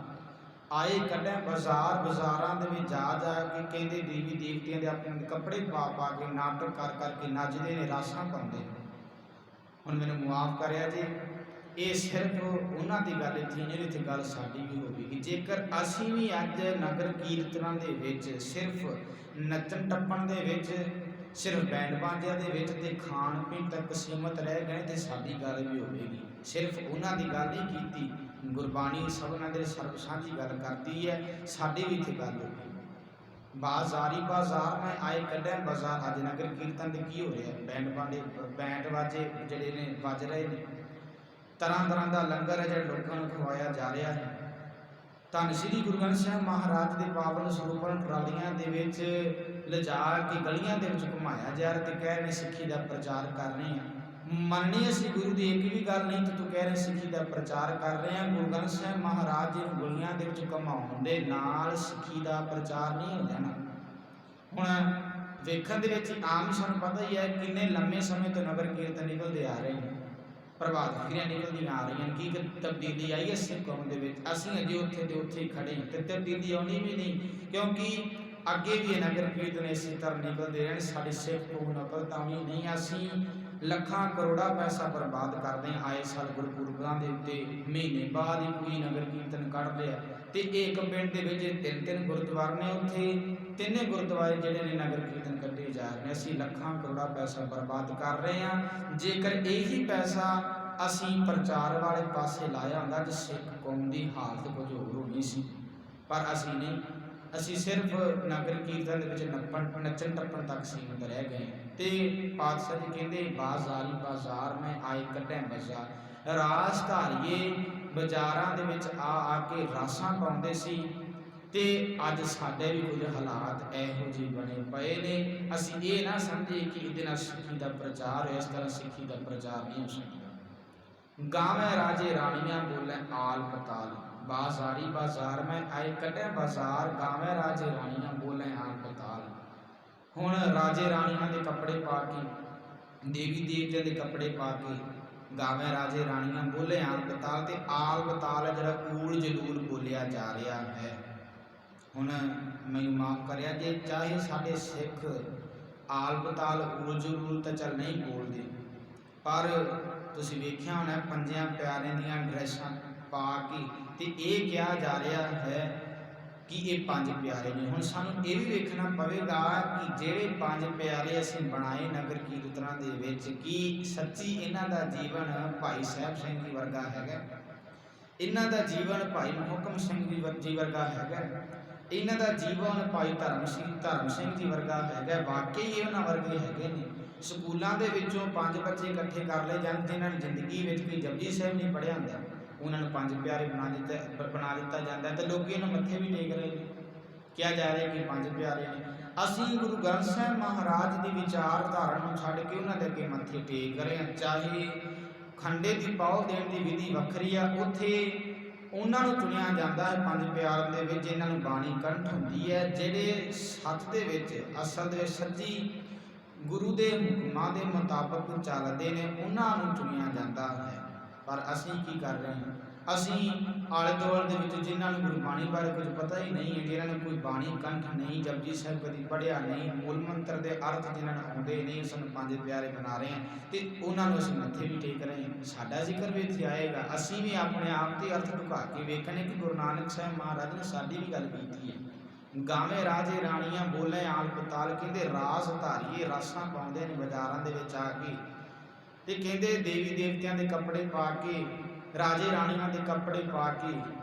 ਆਏ ਕੱਢੈ ਬਾਜ਼ਾਰ। ਬਾਜ਼ਾਰਾਂ ਦੇ ਵਿੱਚ ਜਾ ਕੇ ਕਹਿੰਦੇ ਦੇਵੀ ਦੇਵਤਿਆਂ ਦੇ ਆਪਣੇ ਕੱਪੜੇ ਪਾ ਕੇ ਨਾਟਕ ਕਰ ਕਰਕੇ ਨੱਚਦੇ ਨੇ, ਰਾਸਾਂ ਪਾਉਂਦੇ ਨੇ। ਹੁਣ ਮੈਨੂੰ ਮੁਆਫ ਕਰਿਆ ਜੀ, ਇਹ ਸਿਰਫ ਉਹਨਾਂ ਦੀ ਗੱਲ ਇੱਥੇ ਨਹੀਂ, ਇੱਥੇ ਗੱਲ ਸਾਡੀ ਵੀ ਹੋਵੇਗੀ। ਜੇਕਰ ਅਸੀਂ ਵੀ ਅੱਜ ਨਗਰ ਕੀਰਤਨਾਂ ਦੇ ਵਿੱਚ ਸਿਰਫ ਨੱਚਣ ਟੱਪਣ ਦੇ ਵਿੱਚ, ਸਿਰਫ ਬੈਂਡ ਬਾਜਿਆਂ ਦੇ ਵਿੱਚ ਤੇ ਖਾਣ ਪੀਣ ਤੱਕ ਸੀਮਤ ਰਹਿ ਗਏ ਤੇ ਸਾਡੀ ਗੱਲ ਵੀ ਹੋਵੇਗੀ। ਸਿਰਫ ਉਹਨਾਂ ਦੀ ਗੱਲ ਨਹੀਂ ਕੀਤੀ, ਗੁਰਬਾਣੀ ਸਭਨਾਂ ਦੇ ਸਰਬ ਸਾਂਝੀ ਗੱਲ ਕਰਦੀ ਹੈ, ਸਾਡੀ ਵੀ ਇੱਥੇ ਗੱਲ ਹੋਵੇਗੀ। ਬਾਜ਼ਾਰੀ ਬਾਜ਼ਾਰ ਮੈਂ ਆਏ ਕੱਢਿਆ ਬਾਜ਼ਾਰ। ਅੱਜ ਨਗਰ ਕੀਰਤਨ ਦੇ ਕੀ ਹੋ ਰਿਹਾ, ਬੈਂਡ ਬਾਜੇ ਜਿਹੜੇ ਨੇ ਵੱਜ ਰਹੇ ਨੇ, ਤਰ੍ਹਾਂ ਤਰ੍ਹਾਂ ਦਾ ਲੰਗਰ ਹੈ ਜਿਹੜਾ ਲੋਕਾਂ ਨੂੰ ਖਵਾਇਆ ਜਾ ਰਿਹਾ ਹੈ। ਧੰਨ ਸ਼੍ਰੀ ਗੁਰੂ ਗ੍ਰੰਥ ਸਾਹਿਬ ਮਹਾਰਾਜ ਦੇ ਪਾਵਨ ਸਰੂਪਾਂ ਟਰਾਲੀਆਂ ਦੇ ਵਿੱਚ ਲਿਜਾ ਕੇ ਗਲੀਆਂ ਦੇ ਵਿੱਚ ਘੁਮਾਇਆ ਜਾ ਰਿਹਾ ਤੇ ਕਹਿ ਰਹੇ ਸਿੱਖੀ ਦਾ ਪ੍ਰਚਾਰ ਕਰ ਰਹੇ ਹਾਂ। ਮੰਨਣੀ ਅਸੀਂ ਗੁਰੂ ਦੀ ਇੱਕ ਵੀ ਗੱਲ ਨਹੀਂ ਤੇ ਤੂੰ ਕਹਿ ਰਹੇ ਸਿੱਖੀ ਦਾ ਪ੍ਰਚਾਰ ਕਰ ਰਹੇ ਹਾਂ। ਗੁਰੂ ਗ੍ਰੰਥ ਸਾਹਿਬ ਮਹਾਰਾਜ ਜੀ ਨੂੰ ਗਲੀਆਂ ਦੇ ਵਿੱਚ ਘੁਮਾਉਣ ਦੇ ਨਾਲ ਸਿੱਖੀ ਦਾ ਪ੍ਰਚਾਰ ਨਹੀਂ ਹੋ ਜਾਣਾ। ਹੁਣ ਵੇਖਣ ਦੇ ਵਿੱਚ ਆਮ ਹੀ ਸਾਨੂੰ ਪਤਾ ਹੀ ਹੈ ਕਿੰਨੇ ਲੰਮੇ ਸਮੇਂ ਤੋਂ ਨਗਰ ਕੀਰਤਨ ਨਿਕਲਦੇ ਆ ਰਹੇ ਨੇ, ਪ੍ਰਭਾਤ ਫੇਰੀਆਂ ਨਿਕਲਦੀਆਂ ਆ ਰਹੀਆਂ। ਕੀ ਤਬਦੀਲੀ ਆਈ ਹੈ ਸਿੱਖ ਕੌਮ ਦੇ ਵਿੱਚ? ਅਸੀਂ ਅਜੇ ਉੱਥੇ ਦੇ ਉੱਥੇ ਖੜੇ ਤੇ ਤਬਦੀਲੀ ਆਉਣੀ ਵੀ ਨਹੀਂ, ਕਿਉਂਕਿ ਅੱਗੇ ਵੀ ਇਹ ਨਗਰ ਕੀਰਤਨ ਇਸੇ ਤਰ੍ਹਾਂ ਨਿਕਲਦੇ ਰਹਿਣ। ਸਾਡੀ ਸਿੱਖ ਕੌਮ ਨਕਲ ਤਾਂ ਵੀ ਨਹੀਂ। ਅਸੀਂ ਲੱਖਾਂ ਕਰੋੜਾਂ ਪੈਸਾ ਬਰਬਾਦ ਕਰਦੇ ਹਾਂ ਆਏ ਸਾਲ ਗੁਰਪੁਰਬਾਂ ਦੇ ਉੱਤੇ। ਮਹੀਨੇ ਬਾਅਦ ਹੀ ਕੋਈ ਨਗਰ ਕੀਰਤਨ ਕੱਢ ਲਿਆ ਤੇ ਇੱਕ ਪਿੰਡ ਦੇ ਵਿੱਚ 3-3 ਗੁਰਦੁਆਰੇ ਨੇ, ਉੱਥੇ ਤਿੰਨੇ ਗੁਰਦੁਆਰੇ ਜਿਹੜੇ ਨੇ ਨਗਰ ਕੀਰਤਨ ਕੱਢੇ ਜਾ ਰਹੇ ਨੇ। ਅਸੀਂ ਲੱਖਾਂ ਕਰੋੜਾਂ ਪੈਸਾ ਬਰਬਾਦ ਕਰ ਰਹੇ ਹਾਂ। ਜੇਕਰ ਇਹੀ ਪੈਸਾ ਅਸੀਂ ਪ੍ਰਚਾਰ ਵਾਲੇ ਪਾਸੇ ਲਾਇਆ ਹੁੰਦਾ ਤਾਂ ਸਿੱਖ ਕੌਮ ਦੀ ਹਾਲਤ ਕੁਝ ਹੋਰ ਹੋਣੀ ਸੀ, ਪਰ ਅਸੀਂ ਨਹੀਂ। ਅਸੀਂ ਸਿਰਫ ਨਗਰ ਕੀਰਤਨ ਦੇ ਵਿੱਚ ਨੱਚਣ ਟੱਪਣ ਤੱਕ ਸੀਮਤ ਰਹਿ ਗਏ। ਤੇ ਪਾਤਸ਼ਾਹ ਜੀ ਕਹਿੰਦੇ ਬਾਜ਼ਾਰੀ ਬਾਜ਼ਾਰ ਮੈਂ ਆਏ ਕੱਢੈ ਬਾਜ਼ਾਰ। ਰਾਸ ਧਾਰੀਏ ਬਾਜ਼ਾਰਾਂ ਦੇ ਵਿੱਚ ਆ ਕੇ ਰਾਸਾਂ ਪਾਉਂਦੇ ਸੀ। ਤੇ ਅੱਜ ਸਾਡੇ ਵੀ ਕੁਝ ਹਾਲਾਤ ਇਹੋ ਜਿਹੇ ਬਣੇ ਪਏ ਨੇ। ਅਸੀਂ ਇਹ ਨਾ ਸਮਝੀਏ ਕਿ ਇਹਦੇ ਨਾਲ ਸਿੱਖੀ ਦਾ ਪ੍ਰਚਾਰ ਹੈ, ਇਸ ਤਰ੍ਹਾਂ ਸਿੱਖੀ ਦਾ ਪ੍ਰਚਾਰ ਨਹੀਂ ਹੋ ਸਕਦਾ। ਗਾਵੇਂ ਰਾਜੇ ਰਾਣੀਆਂ ਬੋਲੇ ਆਲ ਪਤਾਲ, ਬਾਜ਼ਾਰੀ ਬਾਜ਼ਾਰ ਮੈਂ ਆਏ ਕੱਢੇ ਬਾਜ਼ਾਰ, ਗਾਵੇਂ ਰਾਜੇ ਰਾਣੀਆਂ ਬੋਲੇ ਆਲ ਪਤਾਲ। ਹੁਣ ਰਾਜੇ ਰਾਣੀਆਂ ਦੇ ਕੱਪੜੇ ਪਾ ਕੇ, ਦੇਵੀ ਦੇਵਤਿਆਂ ਦੇ ਕੱਪੜੇ ਪਾ ਕੇ ਗਾਵੇਂ ਰਾਜੇ ਰਾਣੀਆਂ ਬੋਲੇ ਆਲ ਪਤਾਲ, ਤੇ ਆਲ ਪਤਾਲ ਜਿਹੜਾ ਊਲ ਜਲੂਲ ਬੋਲਿਆ ਜਾ ਰਿਹਾ ਹੈ। ਹੁਣ ਮੈਨੂੰ ਮਾਫ ਕਰਿਆ ਜੇ ਚਾਹੇ ਸਾਡੇ ਸਿੱਖ ਆਲ ਪਤਾਲ ਊਲ ਜਲੂਲ ਤਾਂ ਚੱਲ ਨਹੀਂ ਬੋਲਦੇ, ਪਰ ਤੁਸੀਂ ਵੇਖਿਆ ਹੋਣਾ ਪੰਜਿਆਂ ਪਿਆਰਿਆਂ ਦੀਆਂ ਡਰੈਸਾਂ ਪਾ ਕੇ ਤੇ ਇਹ ਕਿਹਾ ਜਾ ਰਿਹਾ ਹੈ ਕਿ ਇਹ ਪੰਜ ਪਿਆਰੇ ਨੇ। ਹੁਣ ਸਾਨੂੰ ਇਹ ਵੀ ਵੇਖਣਾ ਪਵੇਗਾ ਕਿ ਜਿਹੜੇ ਪੰਜ ਪਿਆਰੇ ਅਸੀਂ ਬਣਾਏ ਨਗਰ ਕੀਰਤਨਾਂ ਦੇ ਵਿੱਚ, ਕੀ ਸੱਚੀ ਇਹਨਾਂ ਦਾ ਜੀਵਨ ਭਾਈ ਸਾਹਿਬ ਸਿੰਘ ਜੀ ਵਰਗਾ ਹੈਗਾ? ਇਹਨਾਂ ਦਾ ਜੀਵਨ ਭਾਈ ਮੁਹਕਮ ਸਿੰਘ ਜੀ ਵਰਗਾ ਹੈਗਾ? ਇਹਨਾਂ ਦਾ ਜੀਵਨ ਭਾਈ ਧਰਮ ਸਿੰਘ ਜੀ ਵਰਗਾ ਹੈਗਾ? ਵਾਕਈ ਇਹ ਉਹਨਾਂ ਵਰਗੇ ਹੈਗੇ ਨੇ? ਸਕੂਲਾਂ ਦੇ ਵਿੱਚੋਂ ਪੰਜ ਬੱਚੇ ਇਕੱਠੇ ਕਰ ਲਏ ਜਾਣ ਜਿਨ੍ਹਾਂ ਨੇ ਜ਼ਿੰਦਗੀ ਵਿੱਚ ਕੋਈ ਜਪਜੀ ਸਾਹਿਬ ਨਹੀਂ ਪੜ੍ਹਿਆ ਹੁੰਦਾ, ਉਹਨਾਂ ਨੂੰ ਪੰਜ ਪਿਆਰੇ ਬਣਾ ਦਿੱਤਾ ਜਾਂਦਾ ਤੇ ਲੋਕੀ ਇਹਨਾਂ ਮੱਥੇ ਵੀ ਟੇਕ ਰਹੇ ਨੇ। ਕਿਹਾ ਜਾ ਰਿਹਾ ਕਿ ਪੰਜ ਪਿਆਰੇ ਨੇ। ਅਸੀਂ ਗੁਰੂ ਗ੍ਰੰਥ ਸਾਹਿਬ ਮਹਾਰਾਜ ਦੀ ਵਿਚਾਰਧਾਰਾ ਨੂੰ ਛੱਡ ਕੇ ਉਹਨਾਂ ਦੇ ਅੱਗੇ ਮੱਥੇ ਟੇਕ ਰਹੇ ਹਾਂ। ਚਾਹੇ ਖੰਡੇ ਦੀ ਪਾਉ ਦੇਣ ਦੀ ਵਿਧੀ ਵੱਖਰੀ ਆ, ਉੱਥੇ ਉਹਨਾਂ ਨੂੰ ਚੁਣਿਆ ਜਾਂਦਾ ਹੈ ਪੰਜ ਪਿਆਰਿਆਂ ਦੇ ਵਿੱਚ ਜਿਨ੍ਹਾਂ ਨੂੰ ਬਾਣੀ ਕੰਠ ਹੁੰਦੀ ਹੈ, ਜਿਹੜੇ ਸੱਚ ਦੇ ਵਿੱਚ ਅਸਲ ਦੇ ਸੱਚੀ ਗੁਰੂ ਦੇ ਹੁਕਮਾਂ ਦੇ ਮੁਤਾਬਕ ਚੱਲਦੇ ਨੇ, ਉਹਨਾਂ ਨੂੰ ਚੁਣਿਆ ਜਾਂਦਾ ਹੈ। ਪਰ ਅਸੀਂ ਕੀ ਕਰ ਰਹੇ ਹਾਂ? ਅਸੀਂ ਆਲੇ ਦੁਆਲੇ ਦੇ ਵਿੱਚ ਜਿਨ੍ਹਾਂ ਨੂੰ ਗੁਰਬਾਣੀ ਬਾਰੇ ਕੁਝ ਪਤਾ ਹੀ ਨਹੀਂ ਹੈ, ਜਿਨ੍ਹਾਂ ਨੂੰ ਕੋਈ ਬਾਣੀ ਕੰਠ ਨਹੀਂ, ਜਪਜੀ ਸਾਹਿਬ ਕਦੀ ਪੜ੍ਹਿਆ ਨਹੀਂ, ਮੂਲ ਮੰਤਰ ਦੇ ਅਰਥ ਜਿਨ੍ਹਾਂ ਨੂੰ ਆਉਂਦੇ ਨਹੀਂ, ਸਾਨੂੰ ਪੰਜ ਪਿਆਰੇ ਬਣਾ ਰਹੇ ਹਾਂ ਤੇ ਉਹਨਾਂ ਨੂੰ ਅਸੀਂ ਮੱਥੇ ਵੀ ਟੇਕ ਰਹੇ ਹਾਂ। ਸਾਡਾ ਜ਼ਿਕਰ ਵੀ ਇੱਥੇ ਆਏਗਾ। ਅਸੀਂ ਵੀ ਆਪਣੇ ਆਪ ਦੇ ਅਰਥ ਢੁਕਾ ਕੇ ਵੇਖਣੇ ਕਿ ਗੁਰੂ ਨਾਨਕ ਸਾਹਿਬ ਮਹਾਰਾਜ ਨੇ ਸਾਡੀ ਵੀ ਗੱਲ ਕੀਤੀ ਹੈ। ਗਾਵੇਂ ਰਾਜੇ ਰਾਣੀਆਂ ਬੋਲੇ ਆਲ ਪਤਾਲ, ਕਹਿੰਦੇ ਰਾਸ ਧਾਰੀਏ ਰਾਸਾਂ ਪਾਉਂਦੇ ਨੇ ਬਾਜ਼ਾਰਾਂ ਦੇ ਵਿੱਚ ਆ ਕੇ, ਤੇ ਕਹਿੰਦੇ ਦੇਵੀ ਦੇਵਤਿਆਂ ਦੇ ਕੱਪੜੇ ਪਾ ਕੇ, ਰਾਜੇ ਰਾਣੀਆਂ ਦੇ ਕੱਪੜੇ ਪਾ ਕੇ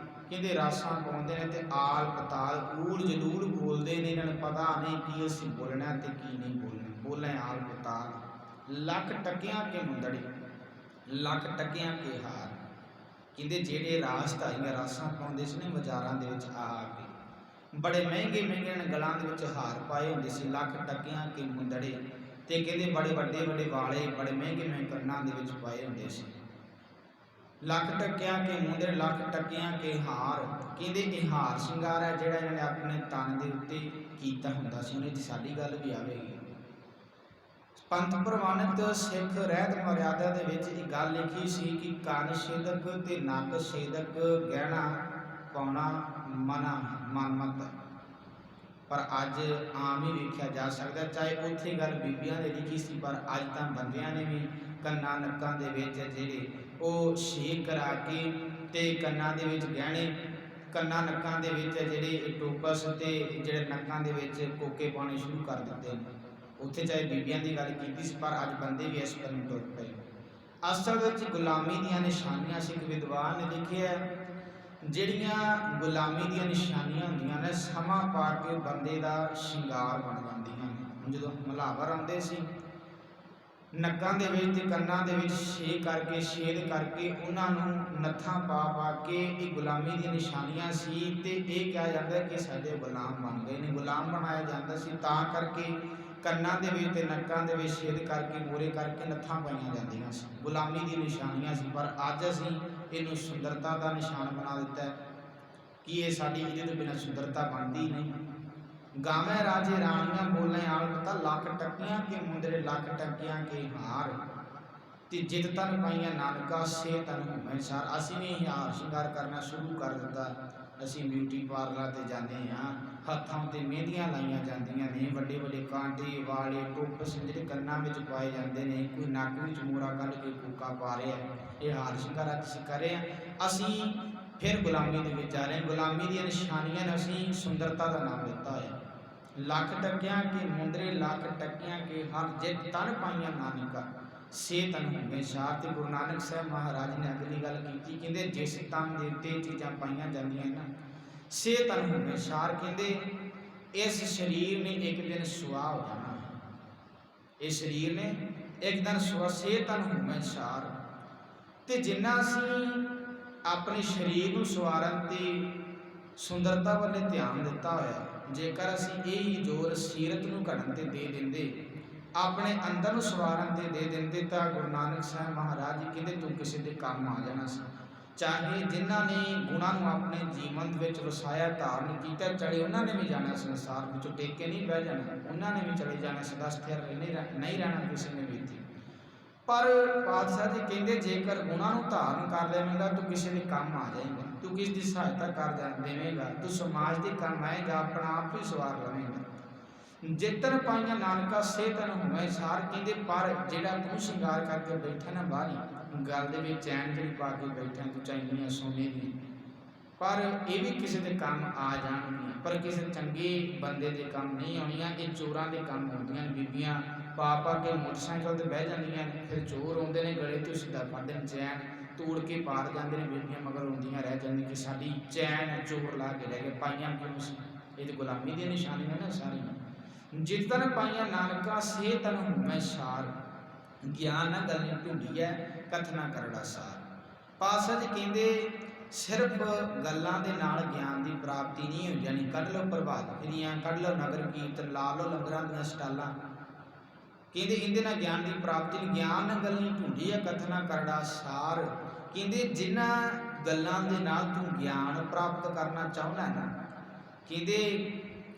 ਕਹਿੰਦੇ ਰਾਸਾਂ ਪਾਉਂਦੇ ਨੇ ਤੇ ਆਲ ਪਤਾਲ ਊਲ ਜਲੂਲ ਬੋਲਦੇ ਨੇ। ਇਹਨਾਂ ਨੂੰ ਪਤਾ ਨਹੀਂ ਕੀ ਅਸੀਂ ਬੋਲਣਾ ਤੇ ਕੀ ਨਹੀਂ ਬੋਲਣਾ। ਬੋਲੇ ਆਲ ਪਤਾਲ ਲੱਖ ਟੱਕਿਆਂ ਕੇ ਮੁੰਦੜੀ, ਲੱਖ ਟੱਕਿਆਂ ਕੇ ਹਾਰ। ਕਹਿੰਦੇ ਜਿਹੜੇ ਰਾਸ ਧਾਰੀਆਂ ਰਾਸਾਂ ਪਾਉਂਦੇ ਸੀ ਨੇ ਬਾਜ਼ਾਰਾਂ ਦੇ ਵਿੱਚ ਆ ਕੇ, ਬੜੇ ਮਹਿੰਗੇ ਮਹਿੰਗੇ ਗਲਾਂ ਦੇ ਵਿੱਚ ਹਾਰ ਪਾਏ ਹੁੰਦੇ ਸੀ, ਲੱਖ ਟੱਕਿਆਂ ਕੇ ਮੁੰਦੜੇ, ਤੇ ਕਹਿੰਦੇ ਬੜੇ ਵੱਡੇ ਵੱਡੇ ਵਾਲੇ ਬੜੇ ਮਹਿੰਗੇ ਮਹਿੰਗੇ ਕੰਨਾਂ ਦੇ ਵਿੱਚ ਪਾਏ ਹੁੰਦੇ ਸੀ। ਲੱਖ ਟੱਕਿਆਂ ਕੇ ਮੁੰਦੜੇ ਲੱਖ ਟੱਕਿਆਂ ਕੇ ਹਾਰ, ਕਹਿੰਦੇ ਇਹ ਹਾਰ ਸ਼ਿੰਗਾਰ ਹੈ ਜਿਹੜਾ ਇਹਨਾਂ ਨੇ ਆਪਣੇ ਤਨ ਦੇ ਉੱਤੇ ਕੀਤਾ ਹੁੰਦਾ ਸੀ। ਉਹਨੇ ਸਾਡੀ ਗੱਲ ਵੀ ਆਵੇਗੀ। ਪੰਥ ਪ੍ਰਵਾਨਿਤ ਸਿੱਖ ਰਹਿਤ ਮਰਿਆਦਾ ਦੇ ਵਿੱਚ ਇਹ ਗੱਲ ਲਿਖੀ ਸੀ ਕਿ ਕੰਨ ਛੇਦਕ ਤੇ ਨੱਕ ਛੇਦਕ ਗਹਿਣਾ ਪਾਉਣਾ ਮਨਾ ਮਨਮਤ, ਪਰ ਅੱਜ ਆਮ ਹੀ ਵੇਖਿਆ ਜਾ ਸਕਦਾ। ਚਾਹੇ ਉੱਥੇ ਗੱਲ ਬੀਬੀਆਂ ਦੇ ਲਿਖੀ ਸੀ, ਪਰ ਅੱਜ ਤਾਂ ਬੰਦਿਆਂ ਨੇ ਵੀ ਕੰਨਾਂ ਨੱਕਾਂ ਦੇ ਵਿੱਚ ਜਿਹੜੇ ਉਹ ਛੇਕ ਕਰਾ ਕੇ ਤੇ ਕੰਨਾਂ ਦੇ ਵਿੱਚ ਗਹਿਣੇ, ਕੰਨਾਂ ਨੱਕਾਂ ਦੇ ਵਿੱਚ ਜਿਹੜੇ ਟੋਪਸ ਤੇ ਜਿਹੜੇ ਨੱਕਾਂ ਦੇ ਵਿੱਚ ਕੋਕੇ ਪਾਉਣੇ ਸ਼ੁਰੂ ਕਰ ਦਿੱਤੇ ਨੇ। ਉੱਥੇ ਚਾਹੇ ਬੀਬੀਆਂ ਦੀ ਗੱਲ ਕੀਤੀ ਸੀ, ਪਰ ਅੱਜ ਬੰਦੇ ਵੀ ਇਸ ਵੱਲ ਤੁਰ ਪਏ। ਅਸਲ ਵਿੱਚ ਗੁਲਾਮੀ ਦੀਆਂ ਨਿਸ਼ਾਨੀਆਂ ਸਿੱਖ ਵਿਦਵਾਨ ਨੇ ਲਿਖਿਆ, ਜਿਹੜੀਆਂ ਗੁਲਾਮੀ ਦੀਆਂ ਨਿਸ਼ਾਨੀਆਂ ਹੁੰਦੀਆਂ ਨੇ ਸਮਾਂ ਪਾ ਕੇ ਬੰਦੇ ਦਾ ਸ਼ਿੰਗਾਰ ਬਣ ਜਾਂਦੀਆਂ ਨੇ। ਹੁਣ ਜਦੋਂ ਹਮਲਾਵਰ ਆਉਂਦੇ ਸੀ, ਨੱਕਾਂ ਦੇ ਵਿੱਚ ਤੇ ਕੰਨਾਂ ਦੇ ਵਿੱਚ ਛੇਦ ਕਰਕੇ ਉਹਨਾਂ ਨੂੰ ਨੱਥਾਂ ਪਾ ਕੇ ਇਹ ਗੁਲਾਮੀ ਦੀਆਂ ਨਿਸ਼ਾਨੀਆਂ ਸੀ। ਤੇ ਇਹ ਕਿਹਾ ਜਾਂਦਾ ਕਿ ਸਾਡੇ ਗੁਲਾਮ ਬਣ ਗਏ ਨੇ, ਗੁਲਾਮ ਬਣਾਇਆ ਜਾਂਦਾ ਸੀ। ਤਾਂ ਕਰਕੇ ਕੰਨਾਂ ਦੇ ਵਿੱਚ ਤੇ ਨੱਕਾਂ ਦੇ ਵਿੱਚ ਛੇਦ ਕਰਕੇ ਮੋਰੇ ਕਰਕੇ ਨੱਥਾਂ ਪਾਈਆਂ ਜਾਂਦੀਆਂ ਸੀ, ਗੁਲਾਮੀ ਦੀ ਨਿਸ਼ਾਨੀਆਂ ਸੀ। ਪਰ ਅੱਜ ਅਸੀਂ ਇਹਨੂੰ ਸੁੰਦਰਤਾ ਦਾ ਨਿਸ਼ਾਨ ਬਣਾ ਦਿੱਤਾ ਹੈ ਕਿ ਇਹ ਸਾਡੀ ਇਹਦੇ ਤੋਂ ਬਿਨਾਂ ਸੁੰਦਰਤਾ ਬਣਦੀ ਨਹੀਂ। ਗਾਵੇਂ ਰਾਜੇ ਰਾਣੀਆਂ ਬੋਲੇ ਆਲ ਪਤਾ, ਲੱਖ ਟੱਕਿਆਂ ਕੇ ਮੁੰਦਰੇ ਲੱਖ ਟੱਕਿਆਂ ਕੇ ਹਾਰ, ਤੇ ਜਿਤ ਤਨ ਪਾਈਆਂ ਨਾਨਕਾ ਸੇ ਤਨ ਹੋਵੇਂ ਸਾਰ। ਅਸੀਂ ਵੀ ਹਾਰ ਸ਼ਿੰਗਾਰ ਕਰਨਾ ਸ਼ੁਰੂ ਕਰ ਦਿੱਤਾ। ਅਸੀਂ ਬਿਊਟੀ ਪਾਰਲਰ ਤੇ ਜਾਂਦੇ ਹਾਂ, ਹੱਥਾਂ ਤੇ ਮਹਿੰਦੀਆਂ ਲਾਈਆਂ ਜਾਂਦੀਆਂ ਨੇ, ਵੱਡੇ ਵੱਡੇ ਕਾਂਟੇ ਵਾਲੇ ਟੋਪਸ ਜਿਹੜੇ ਕੰਨਾਂ ਵਿੱਚ ਪਾਏ ਜਾਂਦੇ ਨੇ, ਕੋਈ ਨੱਕ ਵਿੱਚ ਮੋਰਾ ਕੱਢ ਕੇ ਕੋਕਾ ਪਾ ਰਿਹਾ, ਇਹ ਹਾਰ ਸ਼ਿੰਗਾਰ ਅਸੀਂ ਕਰ ਰਹੇ ਹਾਂ। ਅਸੀਂ ਫਿਰ ਗੁਲਾਮੀ ਦੇ ਵਿੱਚ ਜਾ ਰਹੇ ਹਾਂ। ਗੁਲਾਮੀ ਦੀਆਂ ਨਿਸ਼ਾਨੀਆਂ ਨੇ ਅਸੀਂ ਸੁੰਦਰਤਾ ਦਾ ਨਾਮ ਦਿੱਤਾ ਹੋਇਆ। ਲੱਖ ਟੱਕਿਆਂ ਕੇ ਮੁੰਦਰੇ ਲੱਖ ਟੱਕਿਆਂ ਕੇ ਹਰ ਜਿਤ ਤਨ ਪਾਈਆਂ ਨਾਨਕਾ ਸੇ ਤਨ ਹੋਵੇਂ ਸਾਰ। ਤੇ ਗੁਰੂ ਨਾਨਕ ਸਾਹਿਬ ਮਹਾਰਾਜ ਨੇ ਅਗਲੀ ਗੱਲ ਕੀਤੀ, ਕਹਿੰਦੇ ਜਿਸ ਤਨ ਦੇ ਉੱਤੇ ਚੀਜ਼ਾਂ ਪਾਈਆਂ ਜਾਂਦੀਆਂ ਨਾ ਸੇ ਤਨ ਹੋਵੇਂ ਸਾਰ, ਕਹਿੰਦੇ ਇਸ ਸਰੀਰ ਨੇ ਇੱਕ ਦਿਨ ਸੁਆਹ ਹੋ ਜਾਣਾ ਹੈ। ਇਹ ਸਰੀਰ ਨੇ ਇੱਕ ਦਿਨ ਸੁਆਹ ਸੇ ਤਨ ਹੋਵੇਂ ਸਾਰ। ਤੇ ਜਿੰਨਾ ਅਸੀਂ ਆਪਣੇ ਸਰੀਰ ਨੂੰ ਸਵਾਰਨ ਤੇ ਸੁੰਦਰਤਾ ਵੱਲ ਧਿਆਨ ਦਿੱਤਾ ਹੋਇਆ, ਜੇਕਰ ਅਸੀਂ ਇਹ ਹੀ ਜ਼ੋਰ ਸੀਰਤ ਨੂੰ ਘੜਨ ਤੇ ਦੇ ਦਿੰਦੇ, ਆਪਣੇ ਅੰਦਰ ਨੂੰ ਸਵਾਰਨ ਤੇ ਦੇ ਦਿੰਦੇ, ਤਾਂ ਗੁਰੂ ਨਾਨਕ ਸਾਹਿਬ ਮਹਾਰਾਜ ਜੀ ਕਹਿੰਦੇ ਤੂੰ ਕਿਸੇ ਦੇ ਕੰਮ ਆ ਜਾਣਾ ਸੀ। ਚਾਹੇ ਜਿਨ੍ਹਾਂ ਨੇ ਗੁਣਾਂ ਨੂੰ ਆਪਣੇ ਜੀਵਨ ਵਿੱਚ ਵਸਾਇਆ, ਧਾਰਨ ਕੀਤਾ, ਚਲੇ ਉਹਨਾਂ ਨੇ ਵੀ ਜਾਣਾ ਸੰਸਾਰ ਵਿੱਚੋਂ, ਟੇਕੇ ਨਹੀਂ ਬਹਿ ਜਾਣਾ, ਉਹਨਾਂ ਨੇ ਵੀ ਚਲੇ ਜਾਣਾ, ਸਦਾ ਸਥਿਰ ਨਹੀਂ ਰਹਿਣਾ ਕਿਸੇ ਨੇ ਵੀ ਇੱਥੇ। ਪਰ ਪਾਤਸ਼ਾਹ ਜੀ ਕਹਿੰਦੇ ਜੇਕਰ ਗੁਣਾਂ ਨੂੰ ਧਾਰਨ ਕਰ ਲਵੇਂਗਾ ਤੂੰ ਕਿਸੇ ਦੇ ਕੰਮ ਆ ਜਾਏਗਾ, ਤੂੰ ਕਿਸ ਦੀ ਸਹਾਇਤਾ ਕਰ ਦੇਵੇਂਗਾ, ਤੂੰ ਸਮਾਜ ਦੇ ਕੰਮ ਆਏਗਾ, ਆਪਣਾ ਆਪ ਹੀ ਸਵਾਰ ਲਵੇਂਗਾ। ਜਿੱਤਨ ਪਾਈਆਂ ਨਾਨਕਾ ਸਿਹਤਨ ਹੋਵੇ ਸਾਰ, ਕਹਿੰਦੇ ਪਰ ਜਿਹੜਾ ਤੂੰ ਸ਼ਿੰਗਾਰ ਕਰਕੇ ਬੈਠਾ ਨਾ ਬਾਹਰੀ, ਗੱਲ ਦੇ ਵਿੱਚ ਚੈਨ ਜਿਹੜੀ ਪਾ ਕੇ ਬੈਠਾ ਤੂੰ ਚਾਹੀਦੀਆਂ ਸੋਨੇ ਦੀ, ਪਰ ਇਹ ਵੀ ਕਿਸੇ ਦੇ ਕੰਮ ਆ ਜਾਣਗੀਆਂ, ਪਰ ਕਿਸੇ ਚੰਗੇ ਬੰਦੇ ਦੇ ਕੰਮ ਨਹੀਂ ਆਉਣੀਆਂ। ਇਹ ਚੋਰਾਂ ਦੇ ਕੰਮ ਆਉਂਦੀਆਂ ਨੇ। ਬੀਬੀਆਂ ਪਾ ਕੇ ਮੋਟਰਸਾਈਕਲ ਤੇ ਬਹਿ ਜਾਂਦੀਆਂ ਨੇ, ਫਿਰ ਚੋਰ ਆਉਂਦੇ ਨੇ ਗਲੇ ਤੋਂ ਸਿੱਧਾ ਫੜਦੇ ਨੇ, ਚੈਨ ਤੋੜ ਕੇ ਪਾਰ ਜਾਂਦੇ ਨੇ, ਬੀਬੀਆਂ ਮਗਰ ਆਉਂਦੀਆਂ ਰਹਿ ਜਾਂਦੀਆਂ ਕਿ ਸਾਡੀ ਚੈਨ ਚੋਰ ਲਾ ਕੇ ਰਹਿ ਗਏ, ਪਾਈਆਂ ਕਿਉਂ ਸੀ? ਇਹ ਤਾਂ ਗੁਲਾਮੀ ਦੀਆਂ ਨਿਸ਼ਾਨੀਆਂ ਨੇ ਸਾਰੀਆਂ। ਜਿੱਤਨ ਪਾਈਆਂ ਨਾਨਕਾ ਸਿਹਤਨ ਹੋਵੇ ਸਾਰ, ਗਿਆਨ ਨਾ ਗੱਲ ਢੂੰਢੀ ਹੈ ਕਥਨਾ ਕਰੜਾ ਸਾਰ। ਪਾਤਸ਼ਾਹ ਜੀ ਕਹਿੰਦੇ ਸਿਰਫ ਗੱਲਾਂ ਦੇ ਨਾਲ ਗਿਆਨ ਦੀ ਪ੍ਰਾਪਤੀ ਨਹੀਂ ਹੋ ਜਾਣੀ। ਕੱਢ ਲਓ ਪ੍ਰਭਾਤ ਫੇਰੀਆਂ, ਕੱਢ ਲਓ ਨਗਰ ਕੀਰਤਨ, ਲਾ ਲਓ ਲੰਗਰਾਂ ਦੀਆਂ ਸਟਾਲਾਂ, ਕਹਿੰਦੇ ਇਹਦੇ ਨਾਲ ਗਿਆਨ ਦੀ ਪ੍ਰਾਪਤੀ ਨਹੀਂ। ਗਿਆਨ ਨਾਲ ਗੱਲ ਢੂੰਢੀ ਹੈ ਕਥਨਾ ਕਰੜਾ ਸਾਰ, ਕਹਿੰਦੇ ਜਿਨ੍ਹਾਂ ਗੱਲਾਂ ਦੇ ਨਾਲ ਤੂੰ ਗਿਆਨ ਪ੍ਰਾਪਤ ਕਰਨਾ ਚਾਹੁੰਦਾ ਨਾ, ਕਹਿੰਦੇ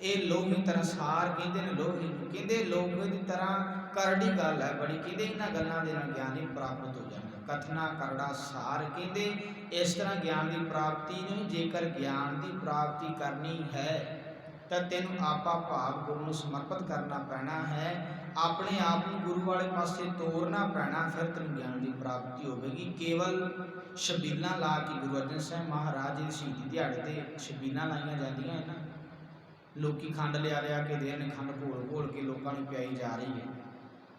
ਇਹ ਲੋਹੀ ਤਰ੍ਹਾਂ ਸਾਰ, ਕਹਿੰਦੇ ਨੇ ਲੋਹੀ ਨੂੰ, ਕਹਿੰਦੇ ਲੋਹੇ ਦੀ ਤਰ੍ਹਾਂ ਕਰੜੀ ਗੱਲ ਹੈ ਬੜੀ, ਕਹਿੰਦੇ ਇਹਨਾਂ ਗੱਲਾਂ ਦੇ ਨਾਲ ਗਿਆਨ ਹੀ ਪ੍ਰਾਪਤ ਹੋ ਜਾਣਾ। ਕਥਨਾ ਕਰੜਾ ਸਾਰ, ਕਹਿੰਦੇ ਇਸ ਤਰ੍ਹਾਂ ਗਿਆਨ ਦੀ ਪ੍ਰਾਪਤੀ ਨਹੀਂ। ਜੇਕਰ ਗਿਆਨ ਦੀ ਪ੍ਰਾਪਤੀ ਕਰਨੀ ਹੈ ਤਾਂ ਤੈਨੂੰ ਆਪਾ ਭਾਵ ਗੁਰੂ ਨੂੰ ਸਮਰਪਿਤ ਕਰਨਾ ਪੈਣਾ ਹੈ, ਆਪਣੇ ਆਪ ਨੂੰ ਗੁਰੂ ਵਾਲੇ ਪਾਸੇ ਤੋਰਨਾ ਪੈਣਾ, ਫਿਰ ਤੈਨੂੰ ਗਿਆਨ ਦੀ ਪ੍ਰਾਪਤੀ ਹੋਵੇਗੀ। ਕੇਵਲ ਛਬੀਲਾਂ ਲਾ ਕੇ, ਗੁਰੂ ਅਰਜਨ ਸਾਹਿਬ ਮਹਾਰਾਜ ਜੀ ਦੀ ਸ਼ਹੀਦੀ ਦਿਹਾੜੇ ਤੇ ਛਬੀਲਾਂ ਲਾਈਆਂ ਜਾਂਦੀਆਂ ਹਨ, ਲੋਕੀ ਖੰਡ ਲਿਆ ਕੇ ਦੇ ਨੇ, ਖੰਡ ਘੋਲ ਕੇ ਲੋਕਾਂ ਨੂੰ ਪਿਆਈ ਜਾ ਰਹੀ ਹੈ।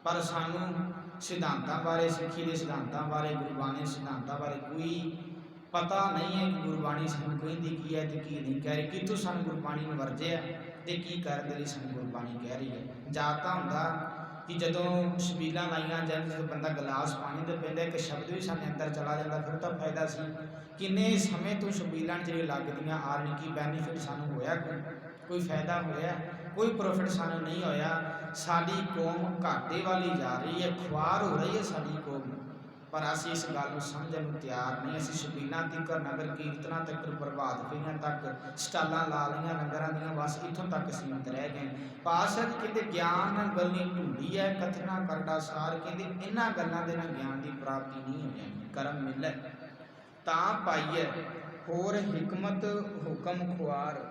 ਪਰ ਸਾਨੂੰ ਸਿਧਾਂਤਾਂ ਬਾਰੇ, ਸਿੱਖੀ ਦੇ ਸਿਧਾਂਤਾਂ ਬਾਰੇ, ਗੁਰਬਾਣੀ ਦੇ ਸਿਧਾਂਤਾਂ ਬਾਰੇ ਕੋਈ ਪਤਾ ਨਹੀਂ ਹੈ ਕਿ ਗੁਰਬਾਣੀ ਸਾਨੂੰ ਕਹਿੰਦੀ ਕੀ ਹੈ ਤੇ ਕੀ ਨਹੀਂ ਕਹਿ ਰਹੀ, ਕਿੱਥੋਂ ਸਾਨੂੰ ਗੁਰਬਾਣੀ ਨੂੰ ਵਰਜਿਆ ਤੇ ਕੀ ਕਰਨ ਦੇ ਲਈ ਸਾਨੂੰ ਗੁਰਬਾਣੀ ਕਹਿ ਰਹੀ ਹੈ। ਜਾਂ ਤਾਂ ਹੁੰਦਾ ਕਿ ਜਦੋਂ ਛਬੀਲਾਂ ਲਾਈਆਂ ਜਾਂਦੀਆਂ, ਜਦੋਂ ਬੰਦਾ ਗਲਾਸ ਪਾਣੀ ਦਾ ਪੀਂਦਾ, ਇੱਕ ਸ਼ਬਦ ਵੀ ਸਾਡੇ ਅੰਦਰ ਚਲਾ ਜਾਂਦਾ, ਫਿਰ ਤਾਂ ਫਾਇਦਾ ਸੀ। ਕਿੰਨੇ ਸਮੇਂ ਤੋਂ ਛਬੀਲਾਂ ਜਿਹੜੀਆਂ ਲੱਗਦੀਆਂ ਆ ਰਹੀਆਂ, ਕੀ ਬੈਨੀਫਿਟ ਸਾਨੂੰ ਹੋਇਆ? ਕੋਈ ਫਾਇਦਾ ਹੋਇਆ? ਕੋਈ ਪ੍ਰੋਫਿਟ ਸਾਨੂੰ ਨਹੀਂ ਹੋਇਆ। ਸਾਡੀ ਕੌਮ ਘਾਟੇ ਵਾਲੀ ਜਾ ਰਹੀ ਹੈ, ਖੁਆਰ ਹੋ ਰਹੀ ਹੈ ਸਾਡੀ ਕੌਮ, ਪਰ ਅਸੀਂ ਇਸ ਗੱਲ ਨੂੰ ਸਮਝਣ ਨੂੰ ਤਿਆਰ ਨਹੀਂ। ਅਸੀਂ ਛਬੀਲਾਂ ਤੱਕ, ਨਗਰ ਕੀਰਤਨਾਂ ਤੱਕ, ਪ੍ਰਭਾਤ ਫੇਰੀਆਂ ਤੱਕ, ਸਟਾਲਾਂ ਲਾ ਲਈਆਂ ਲੰਗਰਾਂ ਦੀਆਂ, ਬਸ ਇੱਥੋਂ ਤੱਕ ਸੀਮਿਤ ਰਹਿ ਗਏ। ਪਾਤਸ਼ਾਹ ਜੀ ਕਹਿੰਦੇ ਗਿਆਨ ਨਾਲ ਗੱਲੀ ਢੂੰਢੀ ਹੈ ਕਥਨਾ ਕਰੜਾ ਸਾਰ, ਕਹਿੰਦੇ ਇਹਨਾਂ ਗੱਲਾਂ ਦੇ ਨਾਲ ਗਿਆਨ ਦੀ ਪ੍ਰਾਪਤੀ ਨਹੀਂ ਹੋ ਜਾਣੀ। ਕਰਮ ਮਿਲੈ ਤਾਂ ਪਾਈਐ ਹੋਰ ਹਿਕਮਤ ਹੁਕਮ ਖੁਆਰ,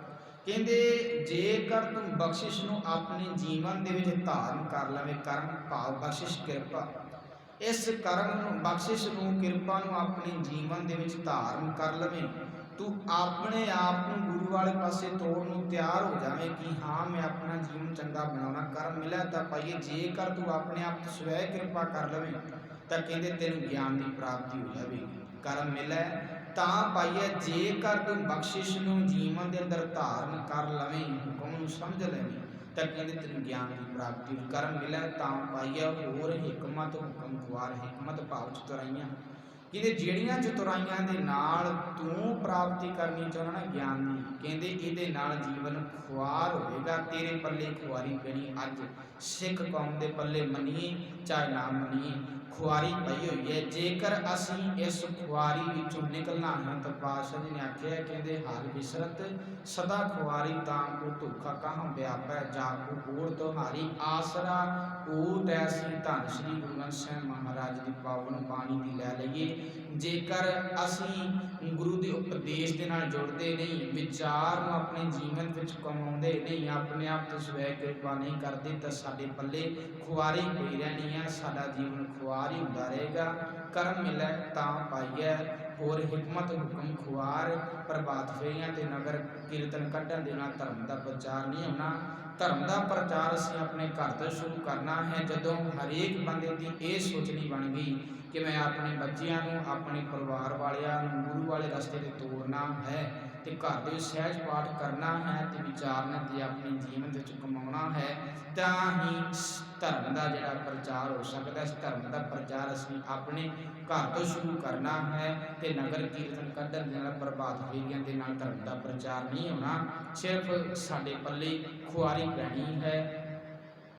ਕਹਿੰਦੇ ਜੇਕਰ ਤੂੰ ਬਖਸ਼ਿਸ਼ ਨੂੰ ਆਪਣੇ ਜੀਵਨ ਦੇ ਵਿੱਚ ਧਾਰਨ ਕਰ ਲਵੇਂ, ਕਰਮ ਭਾਵ ਬਖਸ਼ਿਸ਼ ਕਿਰਪਾ, ਇਸ ਕਰਮ ਨੂੰ, ਬਖਸ਼ਿਸ਼ ਨੂੰ, ਕਿਰਪਾ ਨੂੰ ਆਪਣੇ ਜੀਵਨ ਦੇ ਵਿੱਚ ਧਾਰਨ ਕਰ ਲਵੇਂ, ਤੂੰ ਆਪਣੇ ਆਪ ਨੂੰ ਗੁਰੂ ਵਾਲੇ ਪਾਸੇ ਤੋਰਨ ਨੂੰ ਤਿਆਰ ਹੋ ਜਾਵੇਂ ਕਿ ਹਾਂ ਮੈਂ ਆਪਣਾ ਜੀਵਨ ਚੰਗਾ ਬਣਾਉਣਾ। ਕਰਮ ਮਿਲਿਆ ਤਾਂ ਪਾਈਏ। ਜੇਕਰ ਤੂੰ ਆਪਣੇ ਆਪ ਤੋਂ ਸਵੈ ਕਿਰਪਾ ਕਰ ਲਵੇਂ ਤਾਂ ਕਹਿੰਦੇ ਤੈਨੂੰ ਗਿਆਨ ਦੀ ਪ੍ਰਾਪਤੀ ਹੋ ਜਾਵੇਗੀ। ਕਰਮ ਮਿਲਿਆ ਤਾਂ ਪਾਈਏ, ਜੇਕਰ ਤੂੰ ਬਖਸ਼ਿਸ਼ ਨੂੰ ਜੀਵਨ ਦੇ ਅੰਦਰ ਧਾਰਨ ਕਰ ਲਵੇਂ, ਹੁਕਮ ਨੂੰ ਸਮਝ ਲਵੇਂ, ਤਾਂ ਕਹਿੰਦੇ ਤੈਨੂੰ ਗਿਆਨ ਦੀ ਪ੍ਰਾਪਤੀ। ਕਰਮ ਮਿਲਿਆ ਤਾਂ ਪਾਈਏ ਹੋਰ ਹਿਕਮਤ ਹੁਕਮ ਖੁਆਰ, ਹਿਕਮਤ ਭਾਵ ਚਤੁਰਾਈਆਂ, ਕਹਿੰਦੇ ਜਿਹੜੀਆਂ ਚਤੁਰਾਈਆਂ ਦੇ ਨਾਲ ਤੂੰ ਪ੍ਰਾਪਤੀ ਕਰਨੀ ਚਾਹੁੰਦਾ ਨਾ ਗਿਆਨ ਦੀ, ਕਹਿੰਦੇ ਇਹਦੇ ਨਾਲ ਜੀਵਨ ਖੁਆਰ ਹੋਵੇਗਾ, ਤੇਰੇ ਪੱਲੇ ਖੁਆਰੀ ਪੈਣੀ। ਅੱਜ ਸਿੱਖ ਕੌਮ ਦੇ ਪੱਲੇ ਮੰਨੀਏ ਚਾਹੇ ਨਾ ਮੰਨੀਏ, ਖੁਆਰੀ ਪਈ ਹੋਈ ਹੈ। ਜੇਕਰ ਅਸੀਂ ਇਸ ਖੁਆਰੀ ਵਿੱਚੋਂ ਨਿਕਲਣਾ ਹੈ ਤਾਂ ਪਾਤਸ਼ਾਹ ਜੀ ਨੇ ਆਖਿਆ, ਕਹਿੰਦੇ ਹਰ ਵਿਸਰਤ ਸਦਾ ਖੁਆਰੀ, ਤਾਂ ਕੋ ਧੋਖਾ ਕਹਾਂ ਵਿਆਪੈ, ਜਾ ਕੋ ਕੋੜ ਤੁਹਾਰੀ, ਆਸਰਾ ਓਟ ਐਸੀ। ਧੰਨ ਸ਼੍ਰੀ ਗੁਰੂ ਗ੍ਰੰਥ ਸਾਹਿਬ ਮਹਾਰਾਜ ਦੀ ਪਾਵਨ ਬਾਣੀ ਦੀ ਲੈ ਲਈਏ। ਜੇਕਰ ਅਸੀਂ ਗੁਰੂ ਦੇ ਉਪਦੇਸ਼ ਦੇ ਨਾਲ ਜੁੜਦੇ ਨਹੀਂ, ਵਿਚਾਰ ਨੂੰ ਆਪਣੇ ਜੀਵਨ ਵਿੱਚ ਕਮਾਉਂਦੇ ਨਹੀਂ, ਆਪਣੇ ਆਪ ਤੋਂ ਸਵੈ ਕਿਰਪਾ ਨਹੀਂ ਕਰਦੇ, ਤਾਂ ਸਾਡੇ ਪੱਲੇ ਖੁਆਰੀ ਪਈ ਰਹਿਣੀ ਹੈ, ਸਾਡਾ ਜੀਵਨ ਖੁਆਰ ਹੀ ਹੁੰਦਾ ਰਹੇਗਾ। ਕਰਮ ਮਿਲੈ ਤਾਂ ਪਾਈਐ ਹੋਰ ਹਿਕਮਤ ਹੁਕਮ ਖੁਆਰ, ਪ੍ਰਭਾਤ ਫੇਰੀਆਂ ਤੇ ਨਗਰ ਕੀਰਤਨ ਕੱਢਣ ਦੇ ਨਾਲ ਧਰਮ ਦਾ ਪ੍ਰਚਾਰ ਨਹੀਂ ਹੋਣਾ। ਧਰਮ ਦਾ ਪ੍ਰਚਾਰ ਅਸੀਂ ਆਪਣੇ ਘਰ ਤੋਂ ਸ਼ੁਰੂ ਕਰਨਾ ਹੈ। ਜਦੋਂ ਹਰੇਕ ਬੰਦੇ ਦੀ ਇਹ ਸੋਚਣੀ ਬਣ ਗਈ ਕਿ ਮੈਂ ਆਪਣੇ ਬੱਚਿਆਂ ਨੂੰ, ਆਪਣੇ ਪਰਿਵਾਰ ਵਾਲਿਆਂ ਨੂੰ ਗੁਰੂ ਵਾਲੇ ਰਸਤੇ 'ਤੇ ਤੋਰਨਾ ਹੈ ਤੇ ਘਰ ਦੇ ਸਹਿਜ ਪਾਠ ਕਰਨਾ ਹੈ ਤੇ ਵਿਚਾਰਨਾ ਤੇ ਆਪਣੇ ਜੀਵਨ ਵਿੱਚ ਕਮਾਉਣਾ ਹੈ, ਤਾਂ ਹੀ ਧਰਮ ਦਾ ਜਿਹੜਾ ਪ੍ਰਚਾਰ ਹੋ ਸਕਦਾ। ਇਸ ਧਰਮ ਦਾ ਪ੍ਰਚਾਰ ਅਸੀਂ ਆਪਣੇ ਘਰ ਤੋਂ ਸ਼ੁਰੂ ਕਰਨਾ ਹੈ ਤੇ ਨਗਰ ਕੀਰਤਨ ਕੱਢਣ ਦੇ ਨਾਲ, ਪ੍ਰਭਾਤ ਫੇਰੀਆਂ ਦੇ ਨਾਲ ਧਰਮ ਦਾ ਪ੍ਰਚਾਰ ਨਹੀਂ ਹੋਣਾ। ਸਿਰਫ ਸਾਡੇ ਪੱਲੇ ਖੁਆਰੀ ਪੈਣੀ ਹੈ,